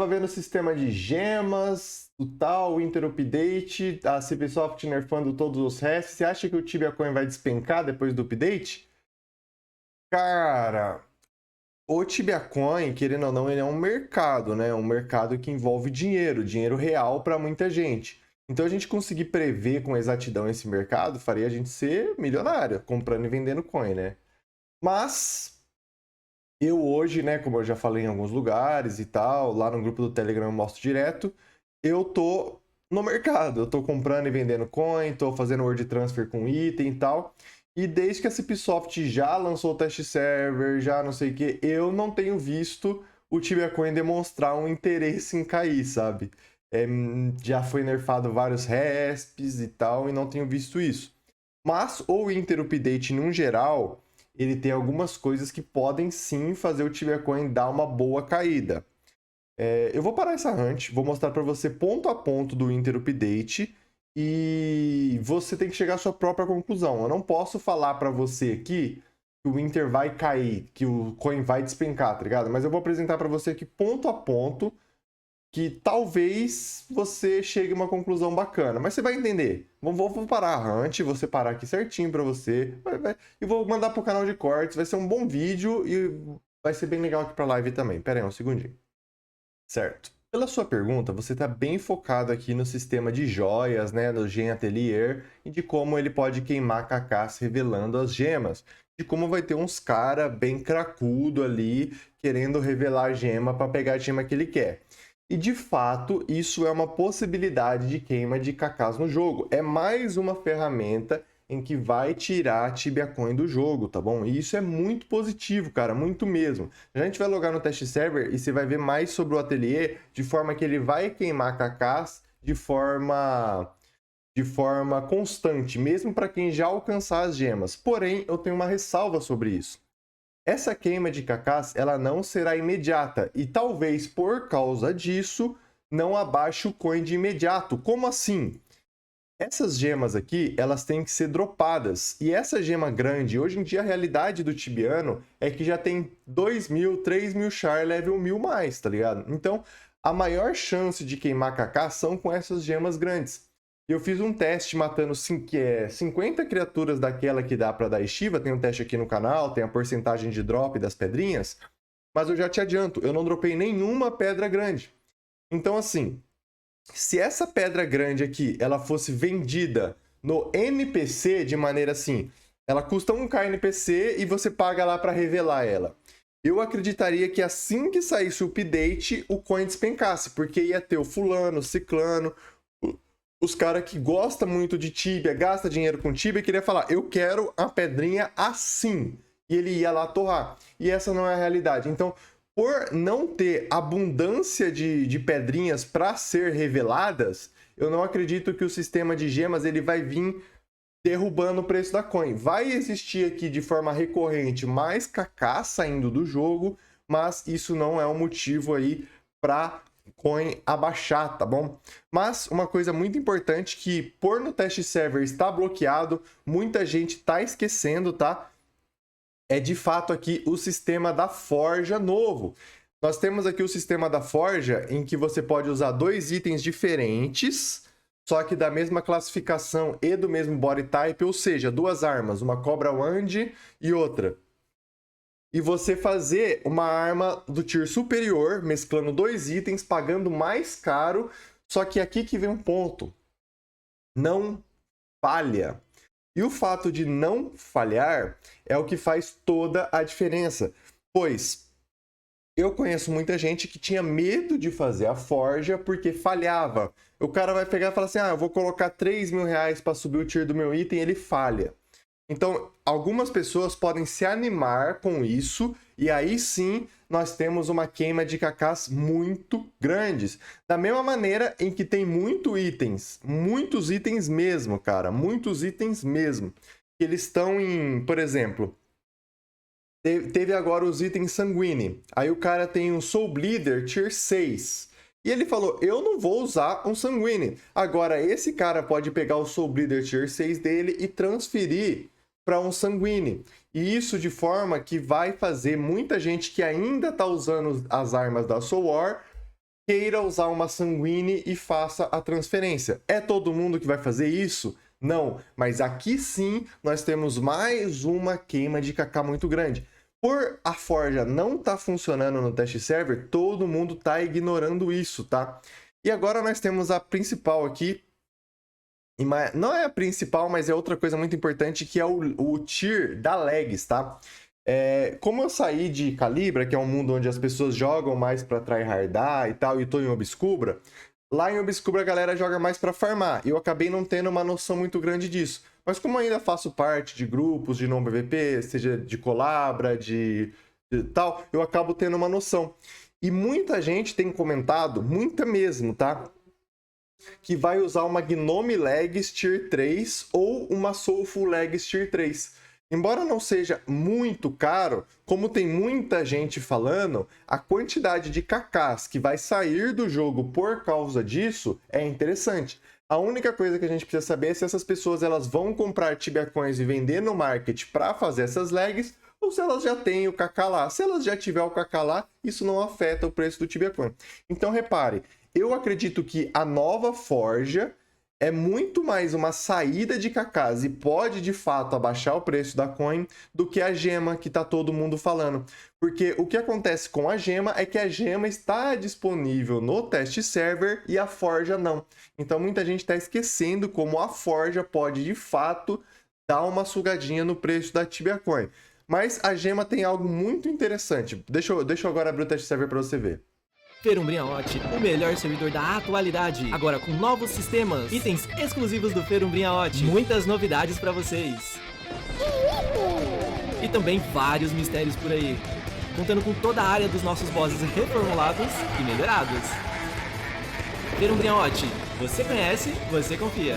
Tava vendo o sistema de gemas, o tal, o Inter Update, a CPSoft nerfando todos os restos. Você acha que o Tibia Coin vai despencar depois do update? Cara, o Tibia Coin, querendo ou não, ele é um mercado, né? Um mercado que envolve dinheiro, dinheiro real para muita gente. Então a gente conseguir prever com exatidão esse mercado faria a gente ser milionário, comprando e vendendo coin, né? Mas eu hoje, né, como eu já falei em alguns lugares e tal, lá no grupo do Telegram eu mostro direto, eu tô no mercado, eu tô comprando e vendendo coin, tô fazendo word transfer com item e tal. E desde que a CPSoft já lançou o test server, já não sei o que, eu não tenho visto o Tibia Coin demonstrar um interesse em cair, sabe? Já foi nerfado vários resps e tal, e não tenho visto isso. Mas o Inter Update, no geral, ele tem algumas coisas que podem sim fazer o Tibia Coin dar uma boa caída. Eu vou parar essa hunt, vou mostrar para você ponto a ponto do Inter Update e você tem que chegar à sua própria conclusão. Eu não posso falar para você aqui que o Inter vai cair, que o coin vai despencar, tá ligado? Mas eu vou apresentar para você aqui ponto a ponto que talvez você chegue a uma conclusão bacana, mas você vai entender. Vou parar a hunt, vou separar aqui certinho para você e vou mandar pro canal de cortes. Vai ser um bom vídeo e vai ser bem legal aqui para live também. Pera aí um segundinho. Certo. Pela sua pergunta, você está bem focado aqui no sistema de joias, né, do Gen Atelier, e de como ele pode queimar cacás revelando as gemas. De como vai ter uns cara bem cracudo ali, querendo revelar a gema para pegar a gema que ele quer. E de fato, isso é uma possibilidade de queima de cacás no jogo. É mais uma ferramenta em que vai tirar a Tibia Coin do jogo, tá bom? E isso é muito positivo, cara, muito mesmo. Já a gente vai logar no test server e você vai ver mais sobre o ateliê, de forma que ele vai queimar cacás de forma constante, mesmo para quem já alcançar as gemas. Porém, eu tenho uma ressalva sobre isso. Essa queima de cacás, ela não será imediata e talvez por causa disso não abaixe o coin de imediato. Como assim? Essas gemas aqui, elas têm que ser dropadas. E essa gema grande, hoje em dia a realidade do Tibiano é que já tem 2.000, 3.000 char level 1.000 mais, tá ligado? Então, a maior chance de queimar kaká são com essas gemas grandes. Eu fiz um teste matando 50 criaturas daquela que dá para dar estiva. Tem um teste aqui no canal, tem a porcentagem de drop das pedrinhas. Mas eu já te adianto, eu não dropei nenhuma pedra grande. Então, assim, se essa pedra grande aqui ela fosse vendida no NPC de maneira assim, ela custa 1k NPC e você paga lá para revelar ela. Eu acreditaria que assim que saísse o update, o coin despencasse, porque ia ter o fulano, o ciclano, os caras que gostam muito de Tibia, gasta dinheiro com Tibia, queria falar, eu quero a pedrinha assim. E ele ia lá torrar. E essa não é a realidade. Então, por não ter abundância de pedrinhas para ser reveladas, eu não acredito que o sistema de gemas ele vai vir derrubando o preço da coin. Vai existir aqui de forma recorrente mais kaká saindo do jogo, mas isso não é um motivo aí para coin abaixar, tá bom? Mas uma coisa muito importante que por no teste server está bloqueado, muita gente tá esquecendo, tá? É de fato aqui o sistema da forja novo. Nós temos aqui o sistema da forja em que você pode usar dois itens diferentes, só que da mesma classificação e do mesmo body type, ou seja, duas armas, uma cobra wand e outra. E você fazer uma arma do tier superior, mesclando dois itens, pagando mais caro, só que aqui que vem um ponto. Não falha. E o fato de não falhar é o que faz toda a diferença. Pois eu conheço muita gente que tinha medo de fazer a forja porque falhava. O cara vai pegar e falar assim, eu vou colocar 3.000 reais para subir o tier do meu item e ele falha. Então, algumas pessoas podem se animar com isso e aí sim nós temos uma queima de cacás muito grandes. Da mesma maneira em que tem muitos itens mesmo, cara, muitos itens mesmo. Eles estão em, por exemplo, teve agora os itens sanguine. Aí o cara tem um Soul Bleeder Tier 6. E ele falou, eu não vou usar um sanguine. Agora, esse cara pode pegar o Soul Bleeder Tier 6 dele e transferir para um sanguine. E isso de forma que vai fazer muita gente que ainda está usando as armas da Soul War queira usar uma Sanguine e faça a transferência. É todo mundo que vai fazer isso? Não, mas aqui sim nós temos mais uma queima de Kaká muito grande. Por a Forja não tá funcionando no test server, todo mundo tá ignorando isso, tá? E agora nós temos a principal aqui, não é a principal, mas é outra coisa muito importante, que é o tier da Legs, tá? Como eu saí de Calibra, que é um mundo onde as pessoas jogam mais pra tryhardar e tal, e tô em Obscura, lá em Obscura a galera joga mais pra farmar, e eu acabei não tendo uma noção muito grande disso. Mas como eu ainda faço parte de grupos de não PVP, seja de Colabra, de tal, eu acabo tendo uma noção. E muita gente tem comentado, muita mesmo, tá? Que vai usar uma Gnome Legs Tier 3 ou uma Soulful Legs Tier 3. Embora não seja muito caro, como tem muita gente falando, a quantidade de Kakás que vai sair do jogo por causa disso é interessante. A única coisa que a gente precisa saber é se essas pessoas elas vão comprar Tibia Coins e vender no market para fazer essas legs, ou se elas já têm o Kaká lá. Se elas já tiver o Kaká lá, isso não afeta o preço do Tibia Coin. Então repare, eu acredito que a nova Forja é muito mais uma saída de Kakás e pode de fato abaixar o preço da coin do que a gema que tá todo mundo falando. Porque o que acontece com a gema é que a gema está disponível no test server e a Forja não. Então muita gente está esquecendo como a Forja pode de fato dar uma sugadinha no preço da Tibia Coin. Mas a gema tem algo muito interessante. Deixa eu agora abrir o test server para você ver. Ferumbrinhaote, o melhor servidor da atualidade. Agora com novos sistemas, itens exclusivos do Ferumbrinhaote, muitas novidades pra vocês. E também vários mistérios por aí, contando com toda a área dos nossos bosses reformulados e melhorados. Ferumbrinhaote, você conhece, você confia.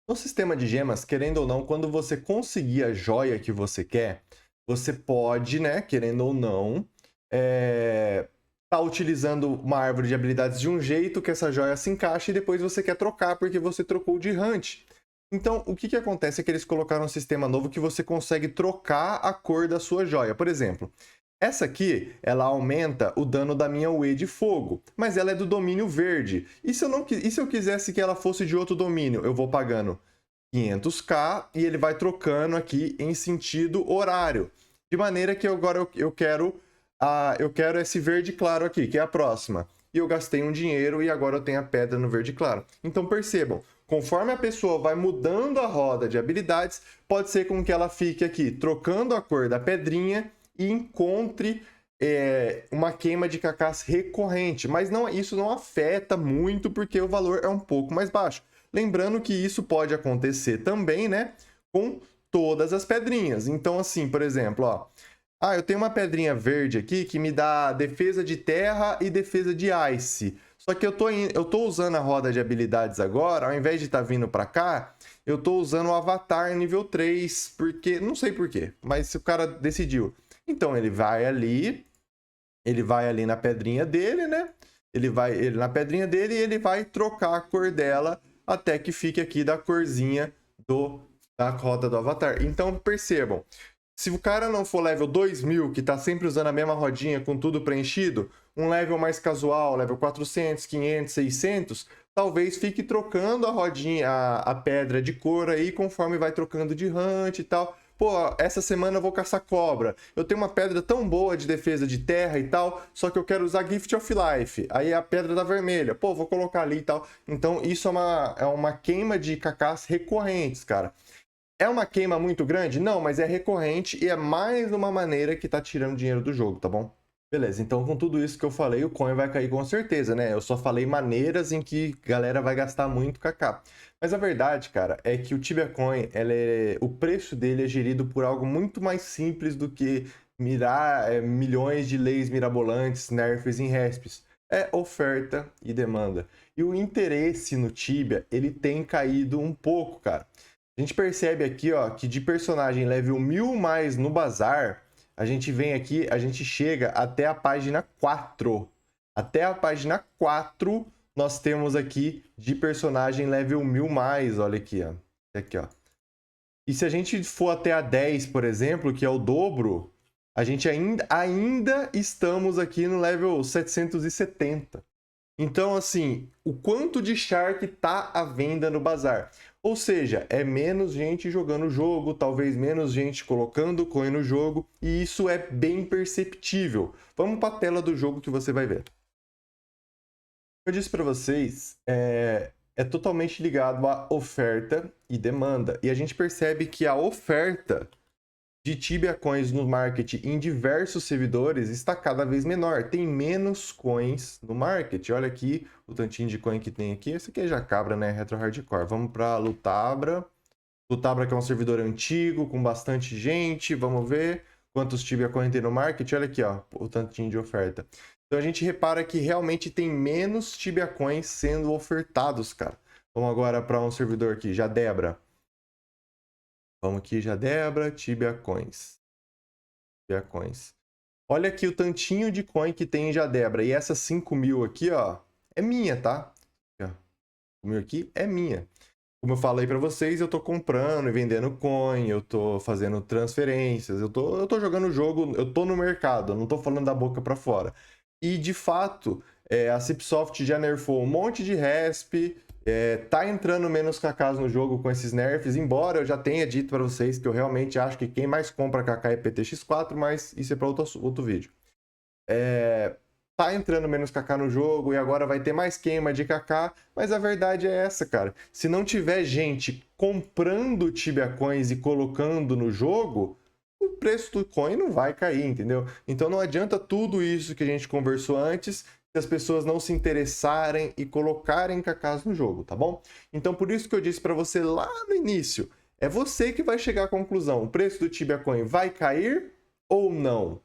No sistema de gemas, querendo ou não, quando você conseguir a joia que você quer, você pode, né, querendo ou não, tá utilizando uma árvore de habilidades de um jeito que essa joia se encaixa e depois você quer trocar porque você trocou de hunt. Então, o que acontece é que eles colocaram um sistema novo que você consegue trocar a cor da sua joia. Por exemplo, essa aqui, ela aumenta o dano da minha UE de fogo, mas ela é do domínio verde. E se eu quisesse que ela fosse de outro domínio? Eu vou pagando 500k e ele vai trocando aqui em sentido horário. De maneira que agora eu quero esse verde claro aqui, que é a próxima. E eu gastei um dinheiro e agora eu tenho a pedra no verde claro. Então percebam, conforme a pessoa vai mudando a roda de habilidades, pode ser com que ela fique aqui trocando a cor da pedrinha e encontre uma queima de Kakás recorrente. Mas isso não afeta muito porque o valor é um pouco mais baixo. Lembrando que isso pode acontecer também, né, com todas as pedrinhas. Então assim, por exemplo, ó, eu tenho uma pedrinha verde aqui que me dá defesa de terra e defesa de ice. Só que eu tô usando a roda de habilidades agora, ao invés de estar vindo para cá, eu tô usando o avatar nível 3, porque não sei por quê, mas o cara decidiu. Então ele vai ali na pedrinha dele, né? Ele na pedrinha dele e ele vai trocar a cor dela até que fique aqui da corzinha da roda do avatar. Então percebam, se o cara não for level 2000, que tá sempre usando a mesma rodinha com tudo preenchido, um level mais casual, level 400, 500, 600, talvez fique trocando a rodinha, a pedra de cor aí, conforme vai trocando de hunt e tal. Pô, essa semana eu vou caçar cobra. Eu tenho uma pedra tão boa de defesa de terra e tal, só que eu quero usar Gift of Life. Aí a pedra da vermelha. Pô, vou colocar ali e tal. Então isso é uma queima de Kakás recorrentes, cara. É uma queima muito grande? Não, mas é recorrente e é mais uma maneira que tá tirando dinheiro do jogo, tá bom? Beleza, então com tudo isso que eu falei, o coin vai cair com certeza, né? Eu só falei maneiras em que a galera vai gastar muito Kaká. Mas a verdade, cara, é que o Tibia Coin, o preço dele é gerido por algo muito mais simples do que milhões de leis mirabolantes, nerfs e resps. É oferta e demanda. E o interesse no Tibia, ele tem caído um pouco, cara. A gente percebe aqui, ó, que de personagem level 1000 mais no bazar, a gente vem aqui, a gente chega até a página 4. Até a página 4, nós temos aqui de personagem level 1000 mais, olha aqui, ó. Aqui, ó. E se a gente for até a 10, por exemplo, que é o dobro, A gente ainda estamos aqui no level 770. Então, assim, o quanto de Shark tá à venda no bazar? Ou seja, é menos gente jogando o jogo, talvez menos gente colocando coin no jogo, e isso é bem perceptível. Vamos para a tela do jogo que você vai ver. Eu disse para vocês, é totalmente ligado à oferta e demanda. E a gente percebe que a oferta de Tibia Coins no market em diversos servidores está cada vez menor. Tem menos coins no market. Olha aqui o tantinho de coin que tem aqui. Esse aqui é Jacabra, né? Retro Hardcore. Vamos para Lutabra. Lutabra que é um servidor antigo, com bastante gente. Vamos ver quantos Tibia Coin tem no market. Olha aqui, ó, o tantinho de oferta. Então a gente repara que realmente tem menos Tibia Coins sendo ofertados, cara. Vamos agora para um servidor aqui, Jadebra. Vamos aqui, Jadebra, Tibia Coins. Tibia Coins. Olha aqui o tantinho de coin que tem em Jadebra. E essa 5.000 aqui, ó, é minha, tá? 5.000 aqui é minha. Como eu falei para vocês, eu tô comprando e vendendo coin, eu tô fazendo transferências, eu tô jogando o jogo, eu tô no mercado, eu não tô falando da boca para fora. E, de fato, a Cipsoft já nerfou um monte de resp, tá entrando menos KKs no jogo com esses nerfs, embora eu já tenha dito para vocês que eu realmente acho que quem mais compra KK é PTX4, mas isso é para outro vídeo. Tá entrando menos KK no jogo e agora vai ter mais queima de KK, mas a verdade é essa, cara. Se não tiver gente comprando Tibia Coins e colocando no jogo, o preço do coin não vai cair, entendeu? Então não adianta tudo isso que a gente conversou antes se as pessoas não se interessarem e colocarem KKs no jogo, tá bom? Então por isso que eu disse para você lá no início, é você que vai chegar à conclusão, o preço do Tibia Coin vai cair ou não?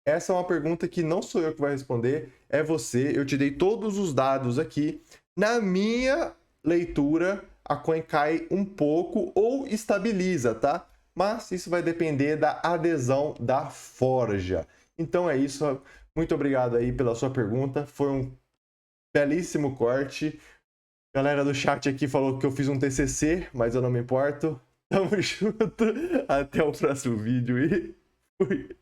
Essa é uma pergunta que não sou eu que vai responder, é você. Eu te dei todos os dados aqui. Na minha leitura, a coin cai um pouco ou estabiliza, tá? Mas isso vai depender da adesão da Forja. Então é isso. Muito obrigado aí pela sua pergunta. Foi um belíssimo corte. A galera do chat aqui falou que eu fiz um TCC, mas eu não me importo. Tamo junto. Até o próximo vídeo e fui.